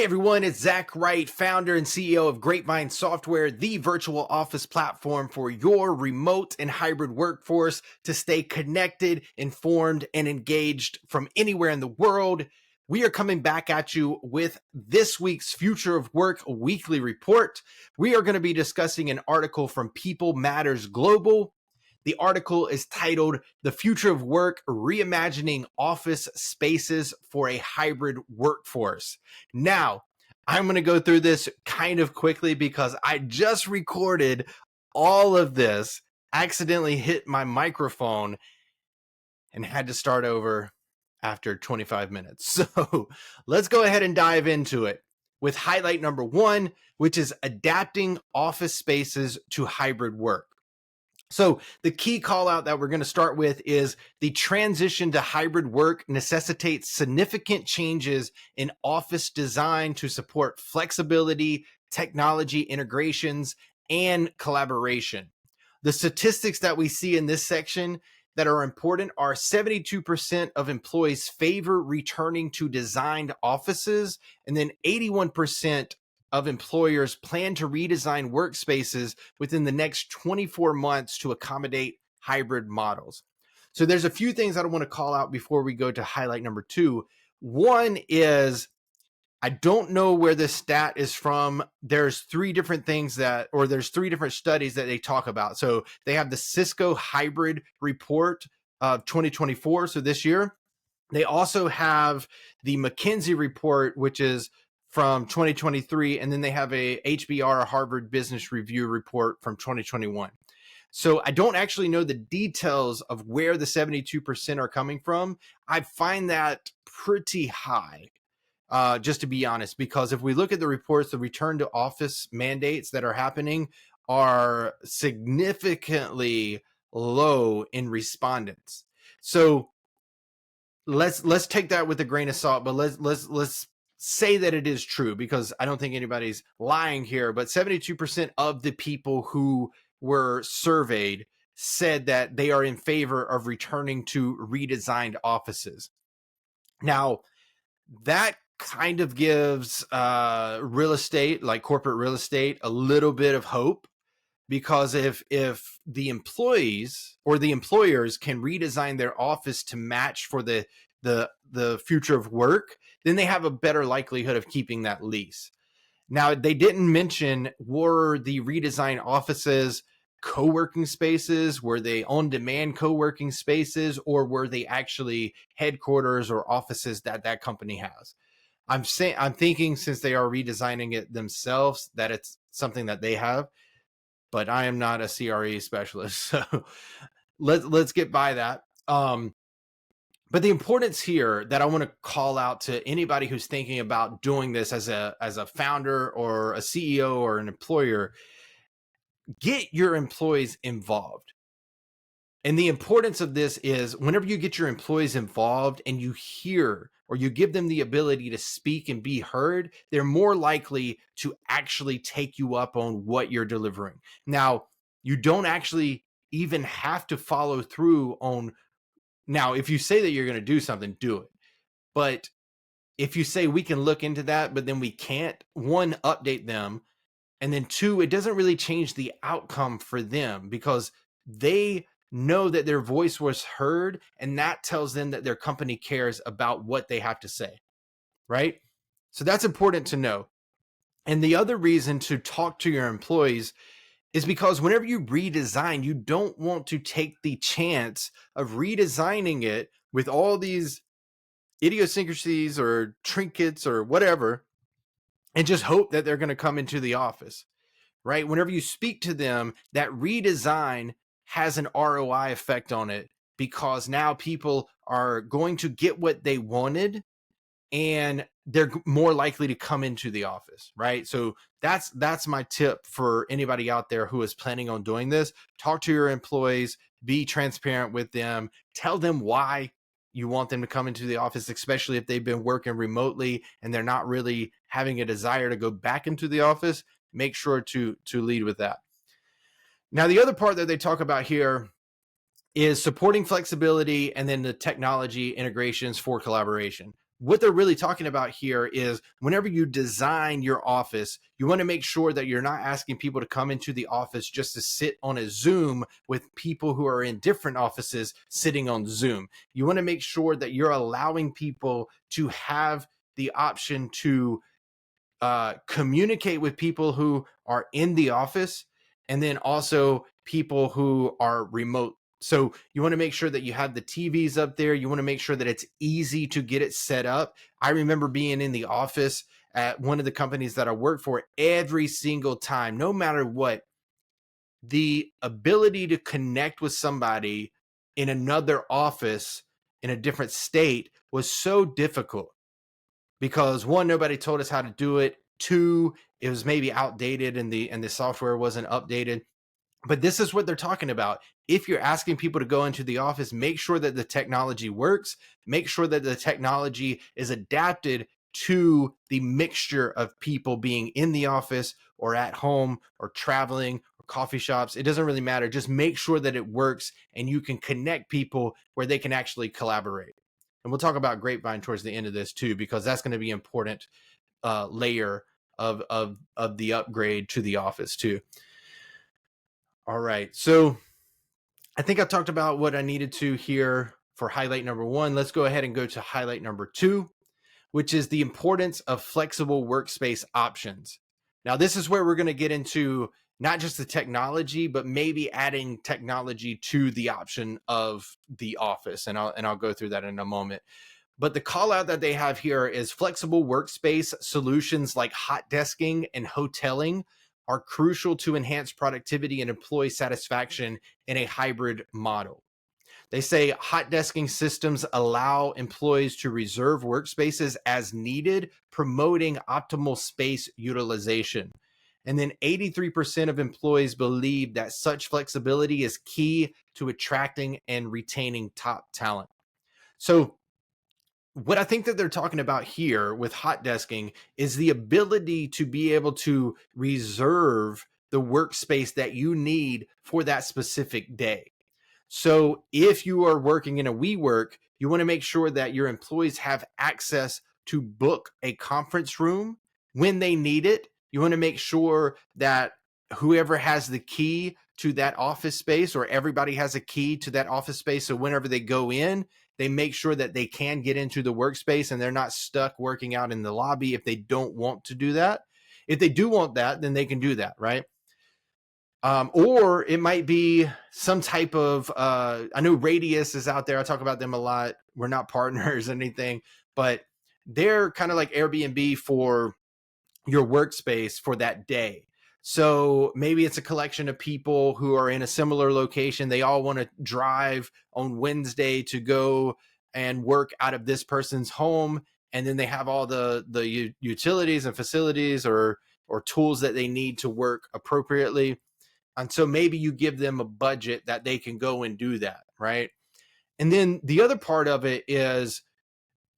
everyone, it's Zach Wright, founder and CEO of Grapevine Software, the virtual office platform for your remote and hybrid workforce to stay connected, informed, and engaged from anywhere in the world. We are coming back at you with this week's Future of Work weekly report. We are going to be discussing an article from People Matters Global. The article is titled The Future of Work, Reimagining Office Spaces for a Hybrid Workforce. Now, I'm going to go through this kind of quickly because I just recorded all of this, accidentally hit my microphone, and had to start over after 25 minutes. So let's go ahead and dive into it with highlight number 1, which is adapting office spaces to hybrid work. So the key call out that we're going to start with is the transition to hybrid work necessitates significant changes in office design to support flexibility, technology integrations, and collaboration. The statistics that we see in this section that are important are 72% of employees favor returning to designed offices, and then 81% of employers plan to redesign workspaces within the next 24 months to accommodate hybrid models. So there's a few things I want to call out before we go to highlight number 2. One is, I don't know where this stat is from. There's three different studies that they talk about. So they have the Cisco hybrid report of 2024, so this year. They also have the McKinsey report, which is from 2023, and then they have a HBR Harvard Business Review report from 2021. So I don't actually know the details of where the 72% are coming from. I find that pretty high, just to be honest, because if we look at the reports, the return to office mandates that are happening are significantly low in respondents. So let's take that with a grain of salt, but let's say that it is true, because I don't think anybody's lying here, but 72% of the people who were surveyed said that they are in favor of returning to redesigned offices. Now, that kind of gives real estate, like corporate real estate, a little bit of hope, because if the employees or the employers can redesign their office to match for the future of work, then they have a better likelihood of keeping that lease. Now, they didn't mention, were the redesigned offices co-working spaces? Were they on-demand co-working spaces? Or were they actually headquarters or offices that company has? I'm thinking, since they are redesigning it themselves, that it's something that they have, but I am not a CRE specialist, so let's get by that. But the importance here that I want to call out to anybody who's thinking about doing this as a founder or a CEO or an employer, get your employees involved. And the importance of this is, whenever you get your employees involved and you hear or you give them the ability to speak and be heard, they're more likely to actually take you up on what you're delivering. Now, you don't actually even have to follow through on. Now, if you say that you're going to do something, do it. But if you say we can look into that, but then we can't, 1, update them. And then 2, it doesn't really change the outcome for them, because they know that their voice was heard, and that tells them that their company cares about what they have to say, right? So that's important to know. And the other reason to talk to your employees is because whenever you redesign, you don't want to take the chance of redesigning it with all these idiosyncrasies or trinkets or whatever, and just hope that they're going to come into the office, right? Whenever you speak to them, that redesign has an ROI effect on it, because now people are going to get what they wanted, and they're more likely to come into the office, right? So that's my tip for anybody out there who is planning on doing this. Talk to your employees, be transparent with them, tell them why you want them to come into the office, especially if they've been working remotely and they're not really having a desire to go back into the office. Make sure to lead with that. Now, the other part that they talk about here is supporting flexibility and then the technology integrations for collaboration. what they're really talking about here is whenever you design your office, you want to make sure that you're not asking people to come into the office just to sit on a Zoom with people who are in different offices sitting on Zoom. You want to make sure that you're allowing people to have the option to communicate with people who are in the office, and then also people who are remote. So you want to make sure that you have the TVs up there. You want to make sure that it's easy to get it set up. I remember being in the office at one of the companies that I worked for. Every single time, no matter what, the ability to connect with somebody in another office in a different state was so difficult because one, nobody told us how to do it. Two, it was maybe outdated and the software wasn't updated. But this is what they're talking about. If you're asking people to go into the office, make sure that the technology works. Make sure that the technology is adapted to the mixture of people being in the office or at home or traveling or coffee shops. It doesn't really matter. Just make sure that it works and you can connect people where they can actually collaborate. And we'll talk about Grapevine towards the end of this too, because that's going to be an important layer of the upgrade to the office too. All right. So I think I talked about what I needed to here for highlight number one. Let's go ahead and go to highlight number two, which is the importance of flexible workspace options. Now, this is where we're going to get into not just the technology, but maybe adding technology to the option of the office. And I'll go through that in a moment. But the call out that they have here is flexible workspace solutions like hot desking and hoteling are crucial to enhance productivity and employee satisfaction in a hybrid model. They say hot desking systems allow employees to reserve workspaces as needed, promoting optimal space utilization. And then 83% of employees believe that such flexibility is key to attracting and retaining top talent. So what I think that they're talking about here with hot desking is the ability to be able to reserve the workspace that you need for that specific day. So if you are working in a WeWork, you want to make sure that your employees have access to book a conference room when they need it. You want to make sure that whoever has the key to that office space, or everybody has a key to that office space, so whenever they go in, they make sure that they can get into the workspace and they're not stuck working out in the lobby if they don't want to do that. If they do want that, then they can do that, right? Or it might be some type of, I know Radius is out there. I talk about them a lot. We're not partners or anything, but they're kind of like Airbnb for your workspace for that day. So maybe it's a collection of people who are in a similar location. They all want to drive on Wednesday to go and work out of this person's home. And then they have all the utilities and facilities or tools that they need to work appropriately. And so maybe you give them a budget that they can go and do that, right? And then the other part of it is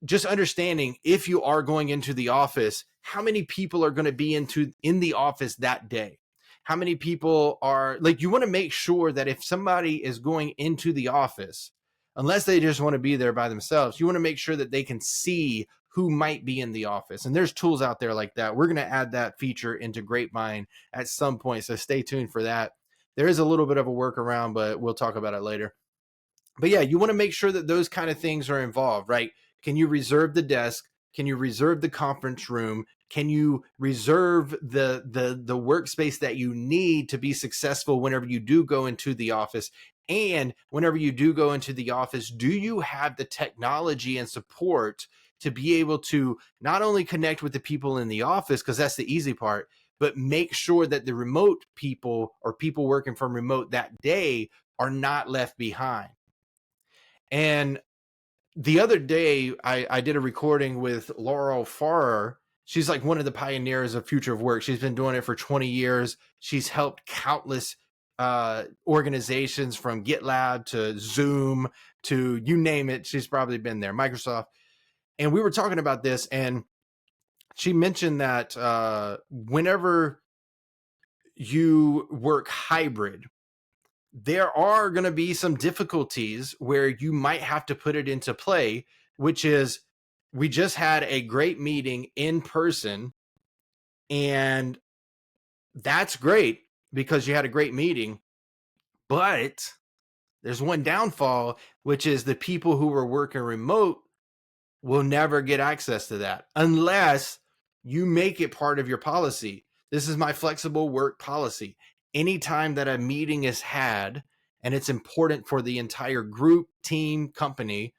just understanding, if you are going into the office, how many people are going to be in the office that day? How many people are, like, you want to make sure that if somebody is going into the office, unless they just want to be there by themselves, you want to make sure that they can see who might be in the office. And there's tools out there like that. We're going to add that feature into Grapevine at some point, so stay tuned for that. There is a little bit of a workaround, but we'll talk about it later. But yeah, you want to make sure that those kind of things are involved, right? Can you reserve the desk? Can you reserve the conference room? Can you reserve the workspace that you need to be successful whenever you do go into the office? And whenever you do go into the office, do you have the technology and support to be able to not only connect with the people in the office, because that's the easy part, but make sure that the remote people or people working from remote that day are not left behind? And the other day, I did a recording with Laurel Farrer. She's like one of the pioneers of future of work. She's been doing it for 20 years. She's helped countless organizations, from GitLab to Zoom to you name it. She's probably been there, Microsoft. And we were talking about this, and she mentioned that whenever you work hybrid, there are going to be some difficulties where you might have to put it into play, which is we just had a great meeting in person, and that's great because you had a great meeting. But there's one downfall, which is the people who were working remote will never get access to that unless you make it part of your policy. This is my flexible work policy. Anytime that a meeting is had and it's important for the entire group, team, company,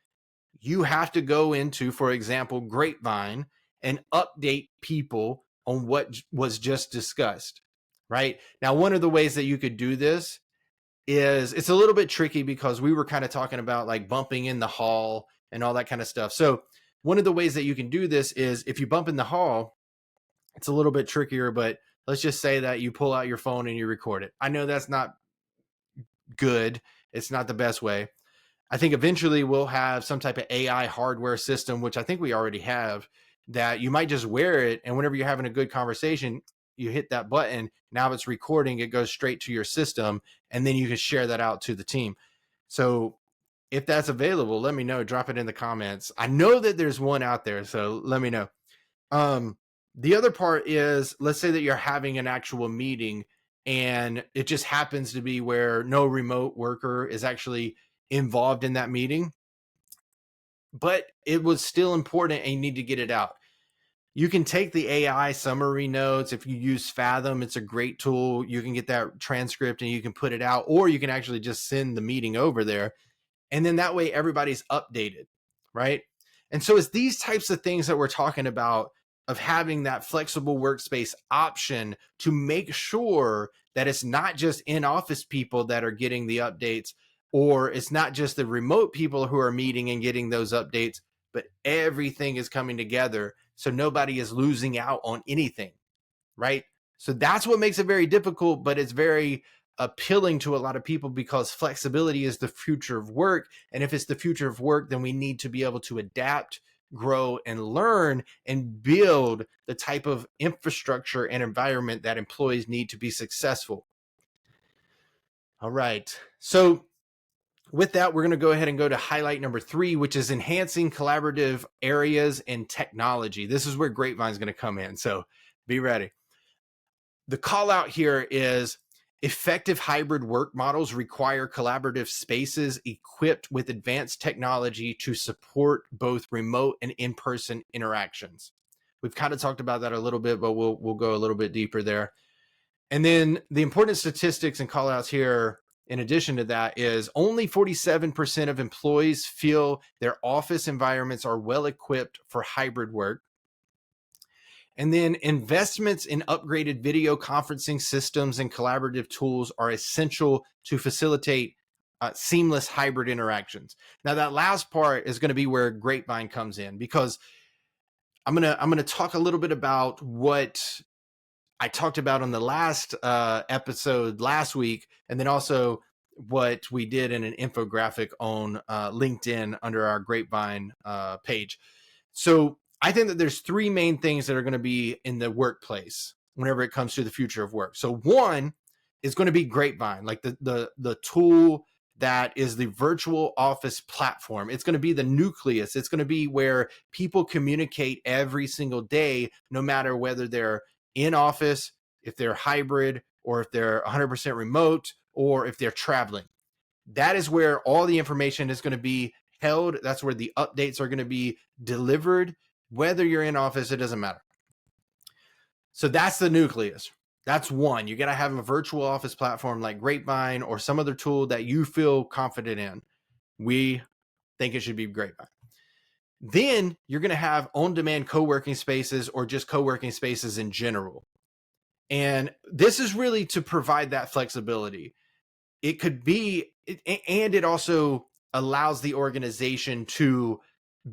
you have to go into, for example, Grapevine and update people on what was just discussed, right? Now, one of the ways that you could do this is, it's a little bit tricky because we were kind of talking about like bumping in the hall and all that kind of stuff. So one of the ways that you can do this is, if you bump in the hall, it's a little bit trickier, but let's just say that you pull out your phone and you record it. I know that's not good. It's not the best way. I think eventually we'll have some type of AI hardware system, which I think we already have, that you might just wear it, and whenever you're having a good conversation, you hit that button. Now it's recording, it goes straight to your system, and then you can share that out to the team. So if that's available, let me know. Drop it in the comments. I know that there's one out there, so let me know. The other part is, let's say that you're having an actual meeting and it just happens to be where no remote worker is actually involved in that meeting, but it was still important and you need to get it out. You can take the AI summary notes. If you use Fathom, it's a great tool. You can get that transcript and you can put it out, or you can actually just send the meeting over there. And then that way everybody's updated, right? And so it's these types of things that we're talking about, of having that flexible workspace option to make sure that it's not just in-office people that are getting the updates, or it's not just the remote people who are meeting and getting those updates, but everything is coming together so nobody is losing out on anything, right? So that's what makes it very difficult, but it's very appealing to a lot of people because flexibility is the future of work. And if it's the future of work, then we need to be able to adapt, grow, and learn and build the type of infrastructure and environment that employees need to be successful. All right. So with that, we're going to go ahead and go to highlight number 3, which is enhancing collaborative areas and technology. This is where Grapevine is going to come in. So be ready. The call out here is, effective hybrid work models require collaborative spaces equipped with advanced technology to support both remote and in-person interactions. We've kind of talked about that a little bit, but we'll go a little bit deeper there. And then the important statistics and call outs here, in addition to that, is only 47% of employees feel their office environments are well equipped for hybrid work. And then investments in upgraded video conferencing systems and collaborative tools are essential to facilitate seamless hybrid interactions. Now, that last part is going to be where Grapevine comes in, because I'm gonna talk a little bit about what I talked about on the last episode last week, and then also what we did in an infographic on LinkedIn under our Grapevine page. So I think that there's 3 main things that are going to be in the workplace whenever it comes to the future of work. So one is going to be Grapevine, like the tool that is the virtual office platform. It's going to be the nucleus. It's going to be where people communicate every single day, no matter whether they're in office, if they're hybrid, or if they're 100% remote, or if they're traveling. That is where all the information is going to be held. That's where the updates are going to be delivered. Whether you're in office, it doesn't matter. So that's the nucleus. That's one. You got to have a virtual office platform like Grapevine or some other tool that you feel confident in. We think it should be Grapevine. Then you're going to have on-demand co-working spaces, or just co-working spaces in general. And this is really to provide that flexibility. It could be, and it also allows the organization to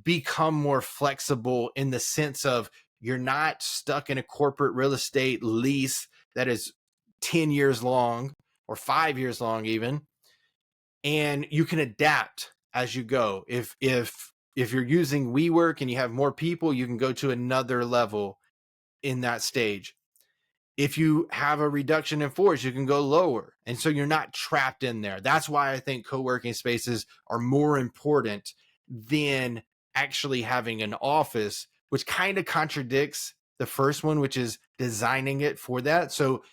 become more flexible in the sense of, you're not stuck in a corporate real estate lease that is 10 years long or 5 years long even, and you can adapt as you go. If you're using WeWork and you have more people, you can go to another level in that stage. If you have a reduction in force, you can go lower. And so you're not trapped in there. That's why I think co-working spaces are more important than actually having an office, which kind of contradicts the first one, which is designing it for that. So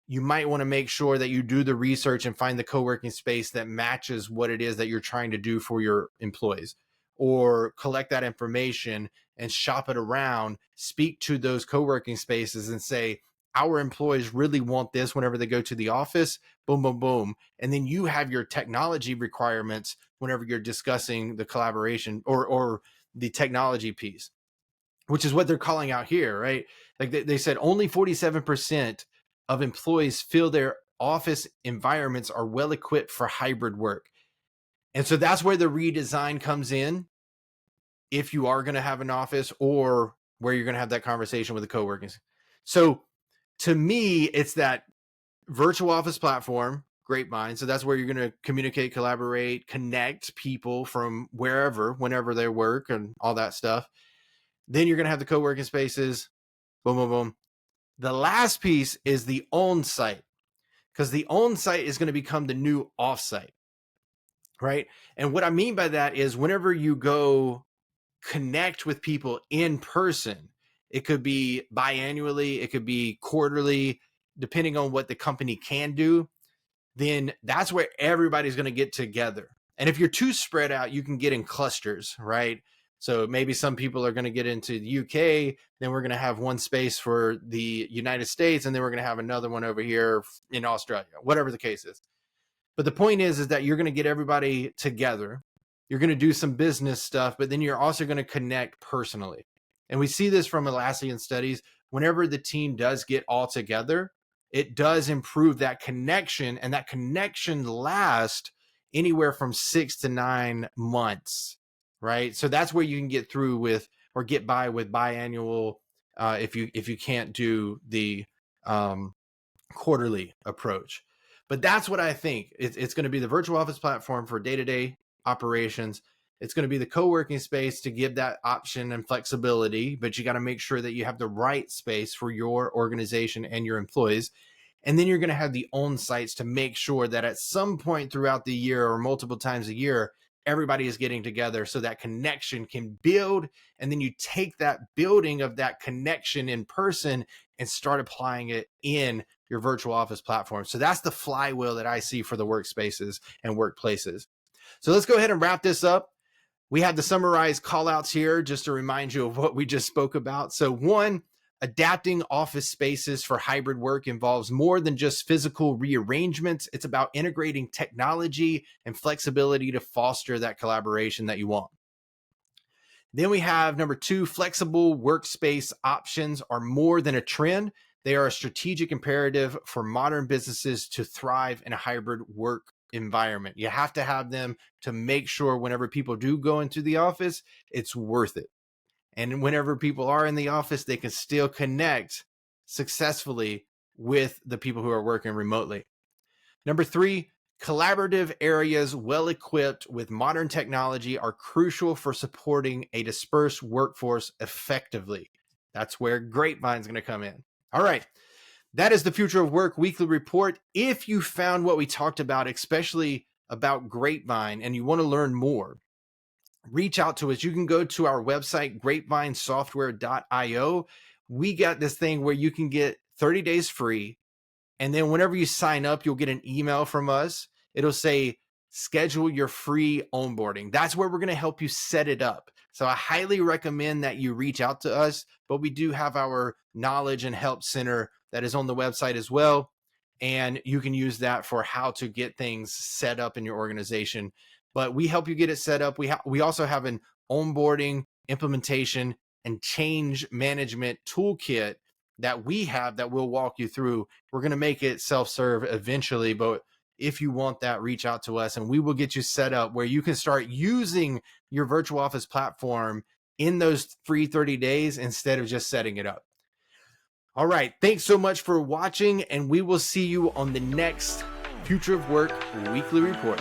you might want to make sure that you do the research and find the co-working space that matches what it is that you're trying to do for your employees, or collect that information and shop it around, speak to those co-working spaces and say, our employees really want this whenever they go to the office, boom, boom, boom. And then you have your technology requirements whenever you're discussing the collaboration or the technology piece, which is what they're calling out here, right? Like they said only 47% of employees feel their office environments are well equipped for hybrid work. And so that's where the redesign comes in, if you are going to have an office, or where you're going to have that conversation with the coworkers. So to me, it's that virtual office platform, Grapevine. So that's where you're going to communicate, collaborate, connect people from wherever, whenever they work and all that stuff. Then you're going to have the co-working spaces, boom, boom, boom. The last piece is the on-site, because the on-site is going to become the new off-site, right? And what I mean by that is whenever you go connect with people in person, it could be biannually, it could be quarterly, depending on what the company can do, then that's where everybody's going to get together. And if you're too spread out, you can get in clusters, right? So maybe some people are going to get into the UK, then we're going to have one space for the United States, and then we're going to have another one over here in Australia, whatever the case is. But the point is that you're going to get everybody together. You're going to do some business stuff, but then you're also going to connect personally. And we see this from Atlassian studies. Whenever the team does get all together, it does improve that connection, and that connection lasts anywhere from 6 to 9 months, right? So that's where you can get through with, or get by with, biannual, if you can't do the quarterly approach. But that's what I think. It's going to be the virtual office platform for day-to-day operations. It's going to be the co-working space to give that option and flexibility, but you got to make sure that you have the right space for your organization and your employees. And then you're going to have the on-sites to make sure that at some point throughout the year, or multiple times a year, everybody is getting together so that connection can build. And then you take that building of that connection in person and start applying it in your virtual office platform. So that's the flywheel that I see for the workspaces and workplaces. So let's go ahead and wrap this up. We have the summarized callouts here just to remind you of what we just spoke about. So 1, adapting office spaces for hybrid work involves more than just physical rearrangements. It's about integrating technology and flexibility to foster that collaboration that you want. Then we have number 2, flexible workspace options are more than a trend. They are a strategic imperative for modern businesses to thrive in a hybrid work environment. You have to have them to make sure whenever people do go into the office, it's worth it. And whenever people are in the office, they can still connect successfully with the people who are working remotely. Number 3, collaborative areas well equipped with modern technology are crucial for supporting a dispersed workforce effectively. That's where Grapevine is going to come in. All right. That is the Future of Work Weekly Report. If you found what we talked about, especially about Grapevine, and you want to learn more, reach out to us. You can go to our website, grapevinesoftware.io. We got this thing where you can get 30 days free. And then whenever you sign up, you'll get an email from us. It'll say, schedule your free onboarding. That's where we're going to help you set it up. So I highly recommend that you reach out to us, but we do have our knowledge and help center that is on the website as well. And you can use that for how to get things set up in your organization. But we help you get it set up. We also have an onboarding, implementation, and change management toolkit that we have that we'll walk you through. We're going to make it self-serve eventually, but if you want that, reach out to us and we will get you set up where you can start using your virtual office platform in those free 30 days instead of just setting it up. All right. Thanks so much for watching, and we will see you on the next Future of Work Weekly Report.